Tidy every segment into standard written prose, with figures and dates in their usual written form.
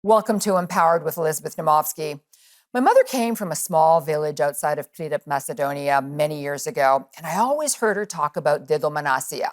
Welcome to Empowered with Elizabeth Naumovski. My mother came from a small village outside of Pridep, Macedonia many years ago, and I always heard her talk about Dedo Manasia.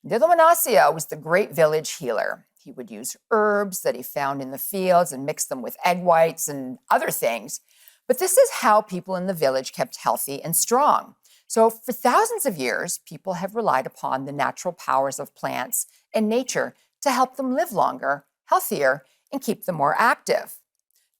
Dedo Manasia was the great village healer. He would use herbs that he found in the fields and mix them with egg whites and other things. But this is how people in the village kept healthy and strong. So for thousands of years, people have relied upon the natural powers of plants and nature to help them live longer, healthier, and keep them more active.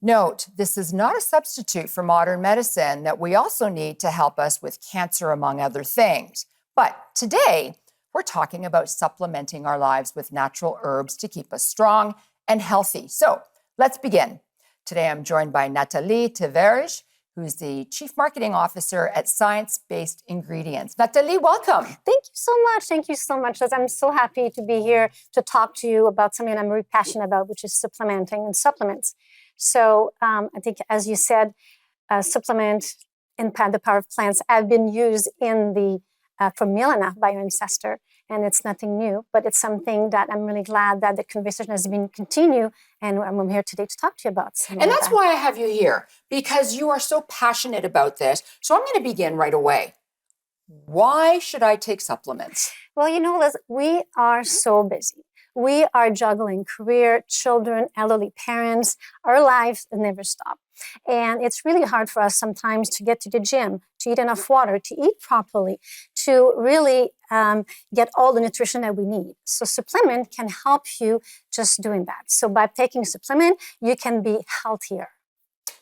Note, this is not a substitute for modern medicine that we also need to help us with cancer, among other things. But today, we're talking about supplementing our lives with natural herbs to keep us strong and healthy. So let's begin. Today, I'm joined by Nathalie Thiverge, who's the Chief Marketing Officer at Science-Based Ingredients. Nathalie, welcome. Thank you so much. Thank you so much, Liz. I'm so happy to be here to talk to you about something I'm really passionate about, which is supplementing and supplements. So I think, as you said, supplement and the power of plants have been used for millennia by your ancestor, and it's nothing new, but it's something that I'm really glad that the conversation has been continued, and I'm here today to talk to you about. And that's why I have you here, because you are so passionate about this. So I'm going to begin right away. Why should I take supplements? Well, Liz, we are so busy. We are juggling career, children, elderly parents. Our lives never stop. And it's really hard for us sometimes to get to the gym, to eat enough water, to eat properly, to really get all the nutrition that we need. So supplement can help you just doing that. So by taking supplement, you can be healthier.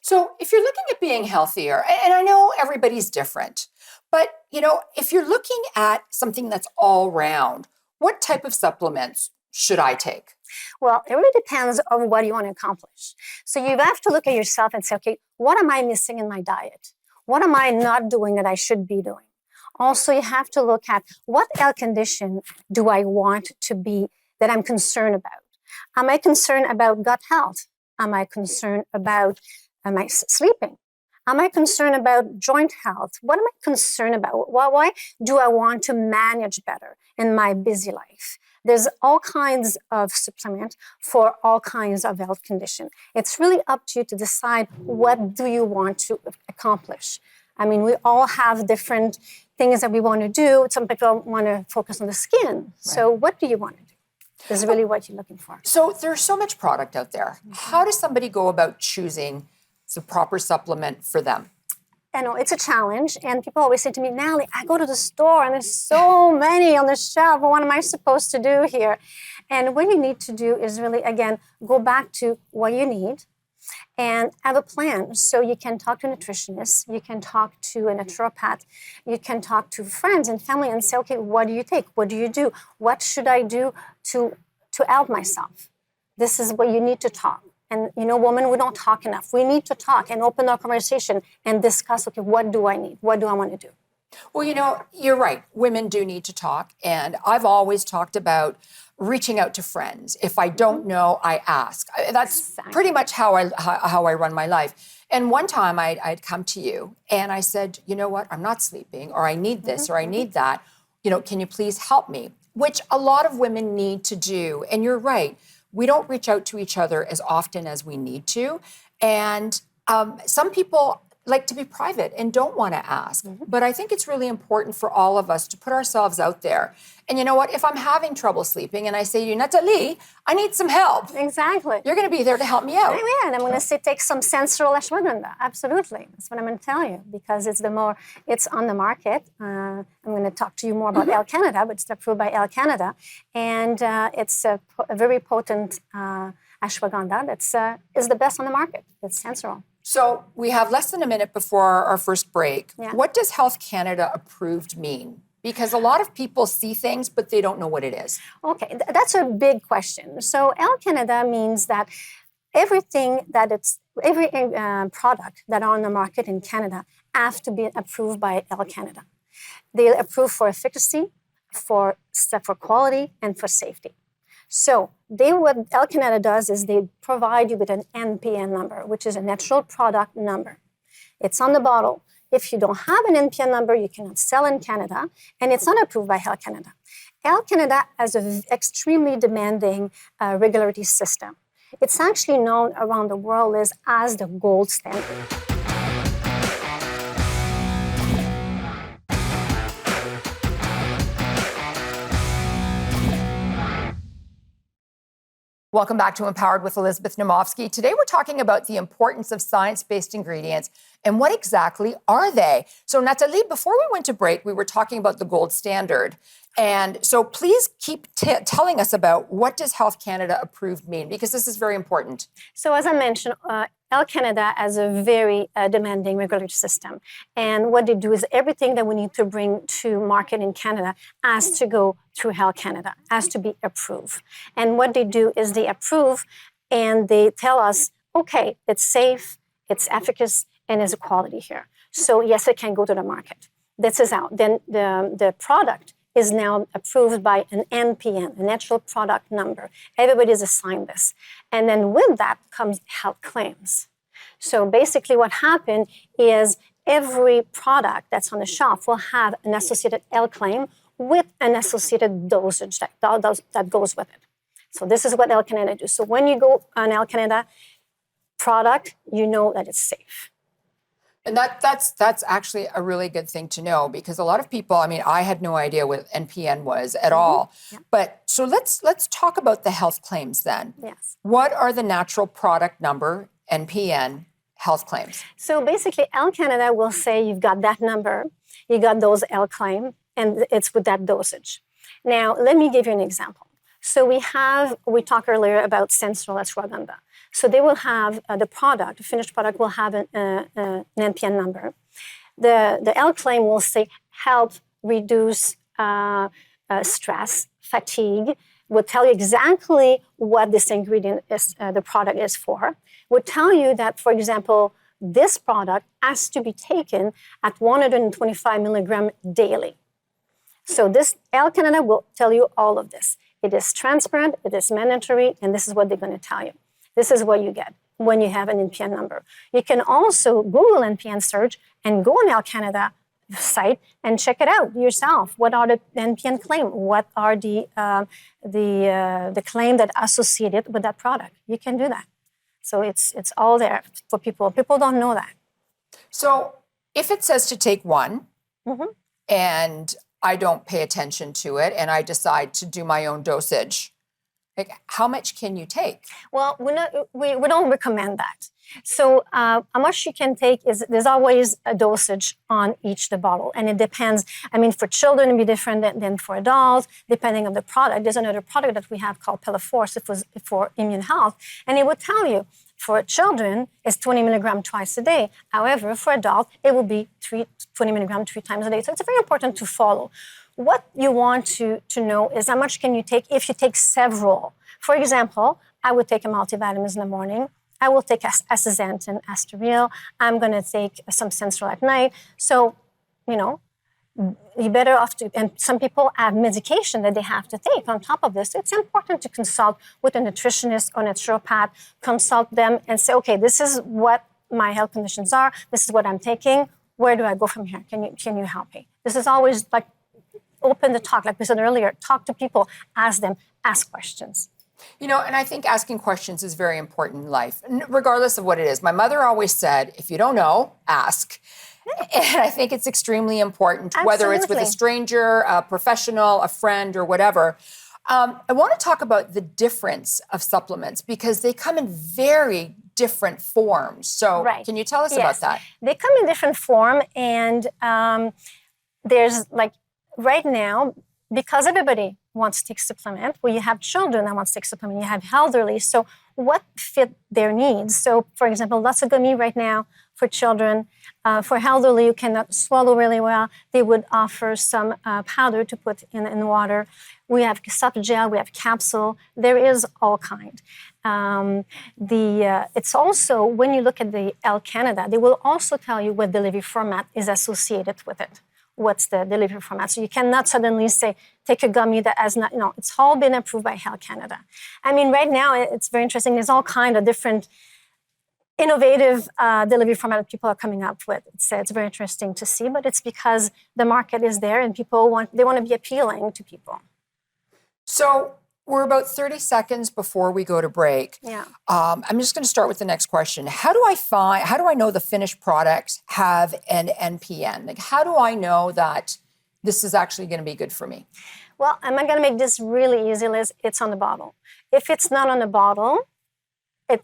So if you're looking at being healthier, and I know everybody's different, but if you're looking at something that's all round, what type of supplements should I take? Well, it really depends on what you want to accomplish. So you have to look at yourself and say, okay, what am I missing in my diet? What am I not doing that I should be doing? Also, you have to look at what health condition do I want to be that I'm concerned about? Am I concerned about gut health? Am I concerned about sleeping? Am I concerned about joint health? What am I concerned about? Why do I want to manage better in my busy life? There's all kinds of supplements for all kinds of health conditions. It's really up to you to decide what do you want to accomplish. I mean, we all have different things that we want to do. Some people want to focus on the skin. Right. So what do you want to do? Is really what you're looking for. So there's so much product out there. Mm-hmm. How does somebody go about choosing the proper supplement for them? I know it's a challenge, and people always say to me, Natalie, I go to the store and there's so many on the shelf. What am I supposed to do here? And what you need to do is really, again, go back to what you need and have a plan. So you can talk to a nutritionist, you can talk to a naturopath, you can talk to friends and family and say, okay, what do you take? What do you do? What should I do to help myself? This is what you need to talk. And, women, we don't talk enough. We need to talk and open our conversation and discuss, okay, what do I need? What do I want to do? Well, you're right. Women do need to talk. And I've always talked about reaching out to friends. If I don't know, I ask. That's pretty much how I run my life. And one time I'd come to you and I said, you know what? I'm not sleeping, or I need this, or I need that. Can you please help me? Which a lot of women need to do. And you're right. We don't reach out to each other as often as we need to. And some people like to be private and don't want to ask. Mm-hmm. But I think it's really important for all of us to put ourselves out there. And you know what? If I'm having trouble sleeping and I say to you, Nathalie, I need some help. Exactly. You're going to be there to help me out. Yeah, and I'm going to say take some sensual ashwagandha. Absolutely. That's what I'm going to tell you, because it's on the market. I'm going to talk to you more about Health Canada, but it's approved by Health Canada. And it's a very potent ashwagandha that is the best on the market. It's sensual. So we have less than a minute before our first break. Yeah. What does Health Canada approved mean? Because a lot of people see things, but they don't know what it is. Okay, that's a big question. So Health Canada means that every product that are on the market in Canada have to be approved by Health Canada. They approve for efficacy, for quality, and for safety. So what Health Canada does is they provide you with an NPN number, which is a natural product number. It's on the bottle. If you don't have an NPN number, you cannot sell in Canada, and it's not approved by Health Canada. Health Canada has an extremely demanding regulatory system. It's actually known around the world as the gold standard. Welcome back to Empowered with Elizabeth Naumovski. Today we're talking about the importance of science-based ingredients and what exactly are they? So Nathalie, before we went to break, we were talking about the gold standard. And so please keep telling us about what does Health Canada approved mean, because this is very important. So as I mentioned, Health Canada has a very demanding regulatory system. And what they do is everything that we need to bring to market in Canada has to go through Health Canada, has to be approved. And what they do is they approve and they tell us, okay, it's safe, it's efficacious, and there's a quality here. So yes, it can go to the market. This is out. Then the product is now approved by an NPN, a natural product number. Everybody's assigned this. And then with that comes health claims. So basically what happened is every product that's on the shelf will have an associated health claim with an associated dosage that goes with it. So this is what Health Canada do. So when you go on Health Canada product, you know that it's safe. And that's actually a really good thing to know, because a lot of people, I mean, I had no idea what NPN was at all. Yeah. But so let's talk about the health claims then. Yes. What are the natural product number, NPN, health claims? So basically, Health Canada will say you've got that number, you got those health claim, and it's with that dosage. Now, let me give you an example. So we talked earlier about sensual ashwagandha. So they will have the finished product will have an NPN number. The L claim will say help reduce stress, fatigue, will tell you exactly what this ingredient is, the product is for. Would tell you that, for example, this product has to be taken at 125 milligram daily. So this Health Canada will tell you all of this. It is transparent, it is mandatory, and this is what they're going to tell you. This is what you get when you have an NPN number. You can also Google NPN search and go on Health Canada site and check it out yourself. What are the NPN claim? What are the claim that associated with that product? You can do that. So it's all there for people. People don't know that. So if it says to take one, and I don't pay attention to it, and I decide to do my own dosage, like, how much can you take? Well, we don't recommend that. So how much you can take there's always a dosage on each the bottle, and it depends. I mean, for children, it'd be different than for adults, depending on the product. There's another product that we have called Pelaforce. It was for immune health, and it would tell you for children it's 20 milligram twice a day. However, for adults, it will be 20 milligram 3 times a day. So it's very important to follow. What you want to know is how much can you take if you take several. For example, I would take a multivitamins in the morning. I will take astaxanthin, Astaril. I'm going to take some Sensoril at night. So, you're better off to, and some people have medication that they have to take on top of this. So it's important to consult with a nutritionist or naturopath, consult them and say, okay, this is what my health conditions are. This is what I'm taking. Where do I go from here? Can you help me? This is always like open the talk, like we said earlier, talk to people, ask them, ask questions. And I think asking questions is very important in life, regardless of what it is. My mother always said, if you don't know, ask. And I think it's extremely important, Absolutely. Whether it's with a stranger, a professional, a friend, or whatever. I want to talk about the difference of supplements, because they come in very different forms. So Can you tell us about that? They come in different form, and there's right now, because everybody wants to take supplement, well, you have children that want to take supplement, you have elderly, so what fit their needs? So, for example, lots of gummy right now for children. For elderly who cannot swallow really well, they would offer some powder to put in water. We have soft gel, we have capsule. There is all kind. It's also, when you look at the Health Canada, they will also tell you what delivery format is associated with it. What's the delivery format? So you cannot suddenly say, take a gummy that has not, it's all been approved by Health Canada. I mean, right now, it's very interesting. There's all kind of different innovative delivery format that people are coming up with. It's very interesting to see, but it's because the market is there and people want to be appealing to people. So We're about 30 seconds before we go to break. Yeah. I'm just going to start with the next question. How do I know the finished products have an NPN? Like, how do I know that this is actually going to be good for me? Well, I'm going to make this really easy, Liz. It's on the bottle. If it's not on the bottle,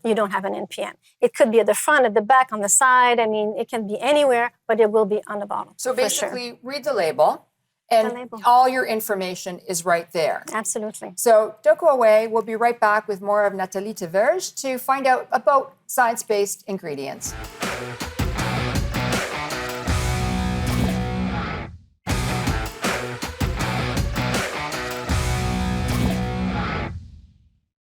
you don't have an NPN. It could be at the front, at the back, on the side. I mean, it can be anywhere, but it will be on the bottle. So basically, read the label. And all your information is right there. Absolutely. So don't go away. We'll be right back with more of Nathalie Thiverge to find out about science-based ingredients.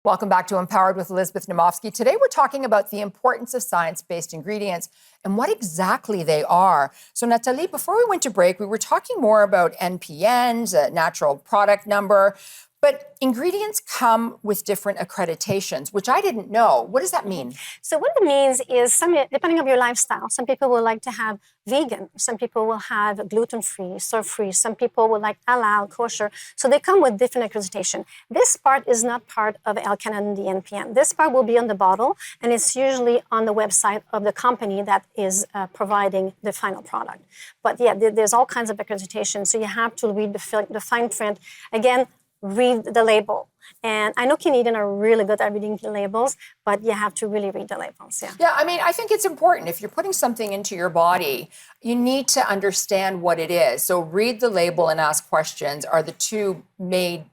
Welcome back to Empowered with Elizabeth Naumovski. Today we're talking about the importance of science-based ingredients and what exactly they are. So Nathalie, before we went to break, we were talking more about NPNs, natural product number, but ingredients come with different accreditations, which I didn't know. What does that mean? So what it means is, depending on your lifestyle, some people will like to have vegan, some people will have gluten-free, soy-free, some people will like halal, kosher. So they come with different accreditation. This part is not part of Health Canada and the NPN. This part will be on the bottle, and it's usually on the website of the company that is providing the final product. But yeah, there's all kinds of accreditation, so you have to read the fine print. Again, read the label. And I know Canadians are really good at reading the labels, but you have to really read the labels, Yeah, I mean, I think it's important. If you're putting something into your body, you need to understand what it is. So read the label and ask questions are the two main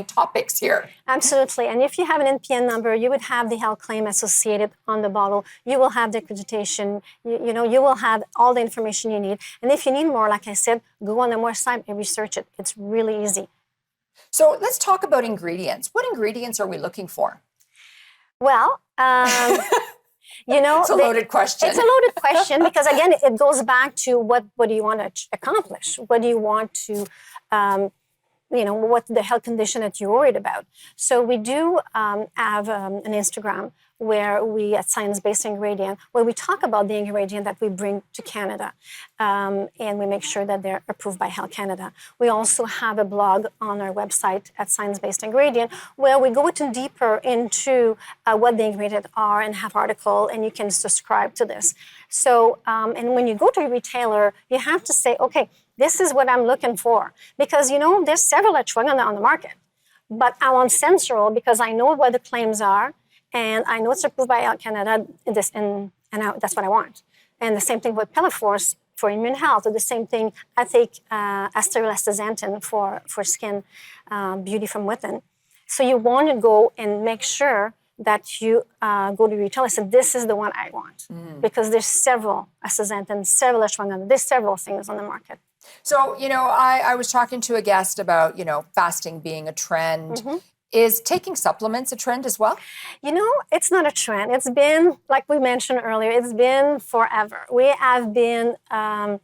topics here. Absolutely. And if you have an NPN number, you would have the health claim associated on the bottle. You will have the accreditation. You will have all the information you need. And if you need more, like I said, go on the website and research it. It's really easy. So let's talk about ingredients. What ingredients are we looking for? Well, it's a loaded question. It's a loaded question because, again, it goes back to what do you want to accomplish? What do you want to, what's the health condition that you're worried about? So we do have an Instagram where we, at Science-Based Ingredient, where we talk about the ingredient that we bring to Canada, and we make sure that they're approved by Health Canada. We also have a blog on our website at Science-Based Ingredient where we go deeper into what the ingredients are and have article, and you can subscribe to this. So, and when you go to a retailer, you have to say, okay, this is what I'm looking for. Because, there's several ashwagandha on the market, but I want Sensoril because I know what the claims are, and I know it's approved by Health Canada, and that's what I want. And the same thing with Pelaforce for immune health, or the same thing, I take astaxanthin for skin beauty from within. So you want to go and make sure that you go to retailer and say, this is the one I want. Because there's several astaxanthin, several ashwagandha, there's several things on the market. So, I was talking to a guest about, fasting being a trend. Mm-hmm. Is taking supplements a trend as well? It's not a trend. It's been, like we mentioned earlier, it's been forever. We have been, the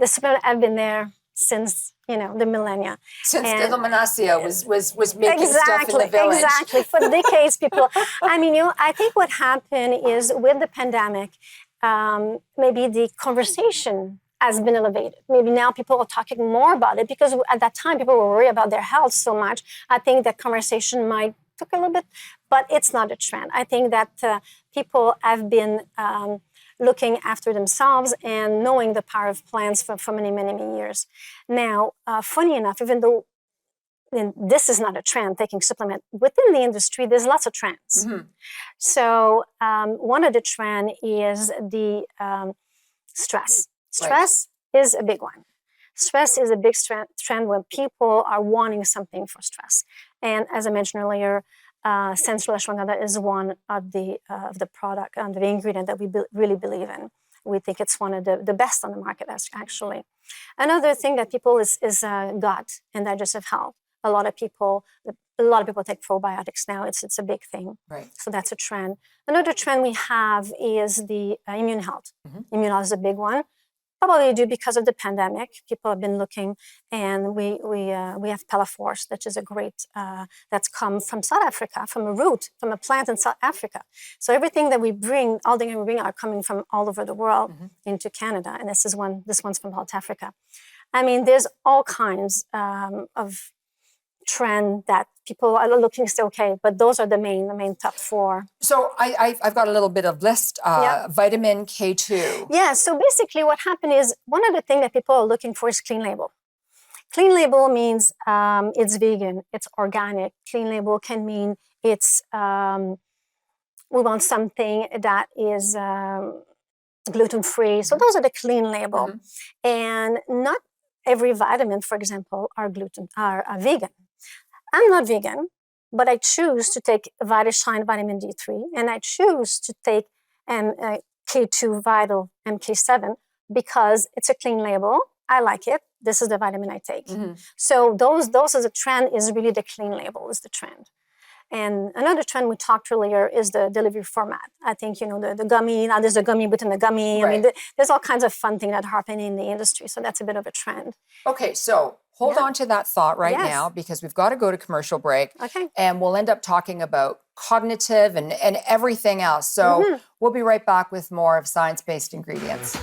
supplement have been there since, the millennia. Since Naumovski was making stuff in the village. Exactly. For decades, people, I think what happened is with the pandemic, maybe the conversation has been elevated. Maybe now people are talking more about it because at that time people were worried about their health so much. I think that conversation might took a little bit, but it's not a trend. I think that people have been looking after themselves and knowing the power of plants for many, many, many years. Now, funny enough, even though this is not a trend, taking supplement, within the industry, there's lots of trends. Mm-hmm. So one of the trend is the stress. Stress is a big one. Stress is a big trend when people are wanting something for stress. And as I mentioned earlier, Sensoril ashwagandha is one of the product and the ingredient that we really believe in. We think it's one of the best on the market, actually. Another thing that people is gut and digestive health. A lot of people take probiotics now. It's a big thing. Right. So that's a trend. Another trend we have is the immune health. Mm-hmm. Immune health is a big one. Probably due because of the pandemic. People have been looking, and we have Pelaforce, which is a great that's come from South Africa, from a root, from a plant in South Africa. So everything that we bring, all the things we bring, are coming from all over the world into Canada, and this one's from South Africa. There's all kinds of trend that people are looking to say, okay, but those are the main top four. So I've got a little bit of list. Vitamin K2. Yeah, so basically what happened is one of the things that people are looking for is clean label. Clean label means it's vegan, it's organic. Clean label can mean it's, we want something that is gluten-free. So those are the clean label. Mm-hmm. And not every vitamin, for example, are vegan. I'm not vegan, but I choose to take VitaShine vitamin D3, and I choose to take K2 Vital MK7 because it's a clean label. I like it. This is the vitamin I take. Mm-hmm. So those as a trend is really the clean label is the trend. And another trend we talked earlier is the delivery format. I think, the gummy, now there's a gummy within a gummy. Right. I mean, there's all kinds of fun things that happen in the industry. So that's a bit of a trend. Okay, so hold on to that thought right now, because we've got to go to commercial break. Okay. And we'll end up talking about cognitive and everything else. So we'll be right back with more of science-based ingredients.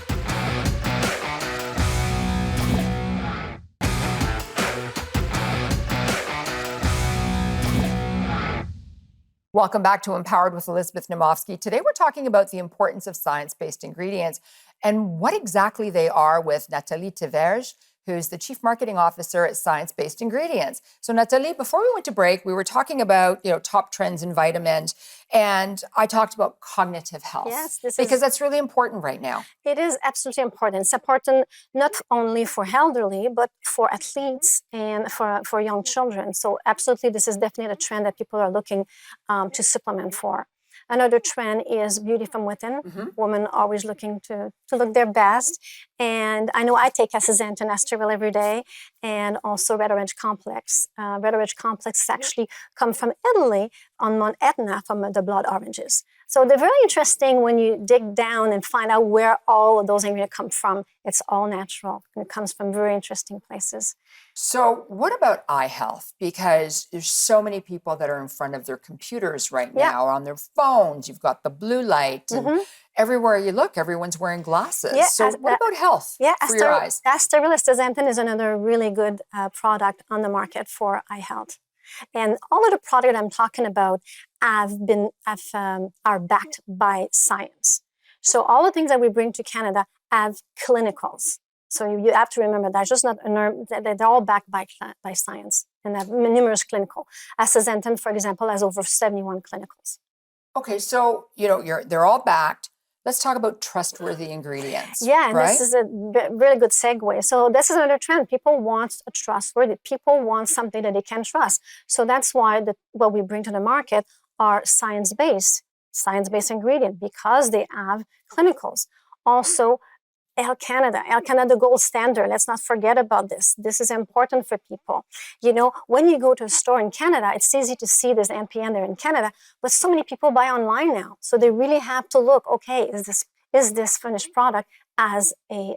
Welcome back to Empowered with Elizabeth Naumovski. Today we're talking about the importance of science-based ingredients and what exactly they are with Nathalie Thiverge, who's the Chief Marketing Officer at Science-Based Ingredients. So Nathalie, before we went to break, we were talking about, top trends in vitamins, and I talked about cognitive health. Yes, because that's really important right now. It is absolutely important. It's important not only for elderly, but for athletes and for young children. So absolutely, this is definitely a trend that people are looking to supplement for. Another trend is beauty from within. Mm-hmm. Women always looking to look their best. And I know I take astaxanthin esteril every day, and also red orange complex. Red orange complex actually come from Italy on Mount Etna from the blood oranges. So they're very interesting when you dig down and find out where all of those ingredients come from. It's all natural, and it comes from very interesting places. So what about eye health? Because there's so many people that are in front of their computers right now, or on their phones. You've got the blue light, and everywhere you look, everyone's wearing glasses. Yeah, so what about health for your eyes? Esteril astaxanthin is another really good product on the market for eye health. And all of the products I'm talking about are backed by science. So all the things that we bring to Canada have clinicals. So you have to remember that's just not they're all backed by science and have numerous clinical. Astaxanthin, for example, has over 71 clinicals. Okay, so they're all backed. Let's talk about trustworthy ingredients. Yeah, and right? This is a really good segue. So this is another trend. People want a trustworthy. People want something that they can trust. So that's why what we bring to the market are science-based ingredients because they have clinicals. Also, Health Canada gold standard. Let's not forget about this. This is important for people. When you go to a store in Canada, it's easy to see there's NPN there in Canada, but so many people buy online now. So they really have to look, okay, is this finished product as an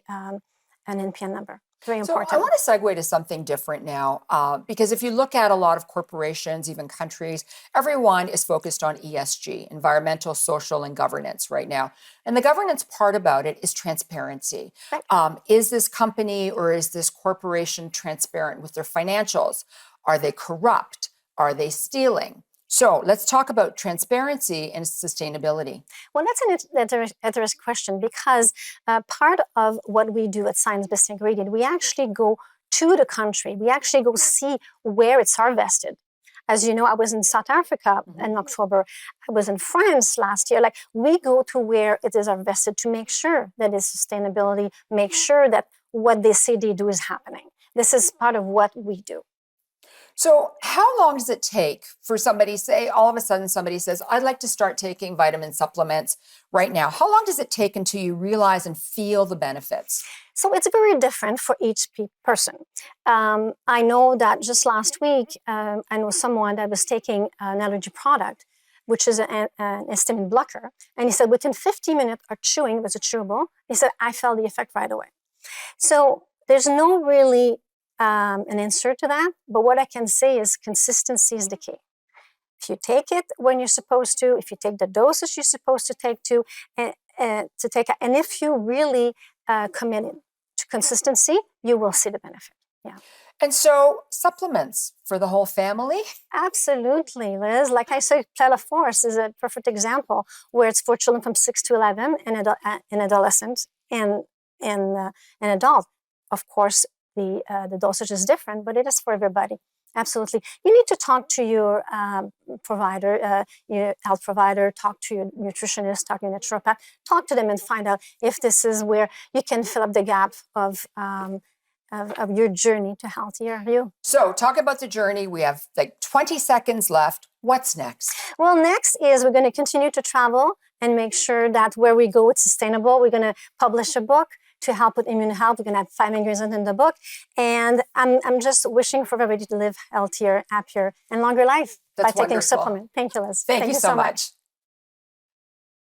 NPN number? Very important. So I want to segue to something different now, because if you look at a lot of corporations, even countries, everyone is focused on ESG, environmental, social, and governance right now. And the governance part about it is transparency. Right. Is this company or is this corporation transparent with their financials? Are they corrupt? Are they stealing? So let's talk about transparency and sustainability. Well, that's an interesting question because part of what we do at Science-Based Ingredient, we actually go to the country. We actually go see where it's harvested. As you know, I was in South Africa in October. I was in France last year. We go to where it is harvested to make sure that it's sustainability, make sure that what they say they do is happening. This is part of what we do. So how long does it take for somebody, say, all of a sudden somebody says, I'd like to start taking vitamin supplements right now. How long does it take until you realize and feel the benefits? So it's very different for each person. I know that just last week, I know someone that was taking an allergy product, which is an histamine blocker. And he said within 15 minutes of chewing, it was a chewable, he said, I felt the effect right away. So there's no really an answer to that, but what I can say is consistency is the key. If you take it when you're supposed to, if you take the dosage you're supposed to take and if you really committed to consistency, you will see the benefit. Yeah. And so supplements for the whole family? Absolutely, Liz. Like I said, Force is a perfect example where it's for children from 6 to 11 and adolescents and adult. Of course, the dosage is different, but it is for everybody. Absolutely. You need to talk to your provider, your health provider, talk to your nutritionist, talk to your naturopath, talk to them and find out if this is where you can fill up the gap of your journey to healthier you. So talk about the journey. We have like 20 seconds left. What's next? Well, next is we're going to continue to travel and make sure that where we go, it's sustainable. We're going to publish a book to help with immune health. We're going to have 5 ingredients in the book. And I'm just wishing for everybody to live healthier, happier, and longer life by taking supplement. Thank you, Liz. Thank you so much.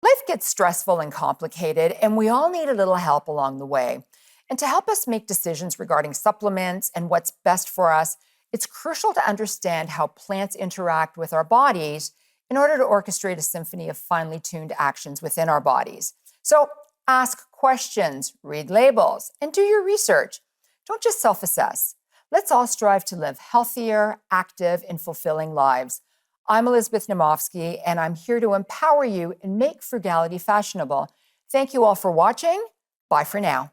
Life gets stressful and complicated, and we all need a little help along the way. And to help us make decisions regarding supplements and what's best for us, it's crucial to understand how plants interact with our bodies in order to orchestrate a symphony of finely tuned actions within our bodies. So ask questions, read labels, and do your research. Don't just self-assess. Let's all strive to live healthier, active, and fulfilling lives. I'm Elizabeth Naumovski, and I'm here to empower you and make frugality fashionable. Thank you all for watching. Bye for now.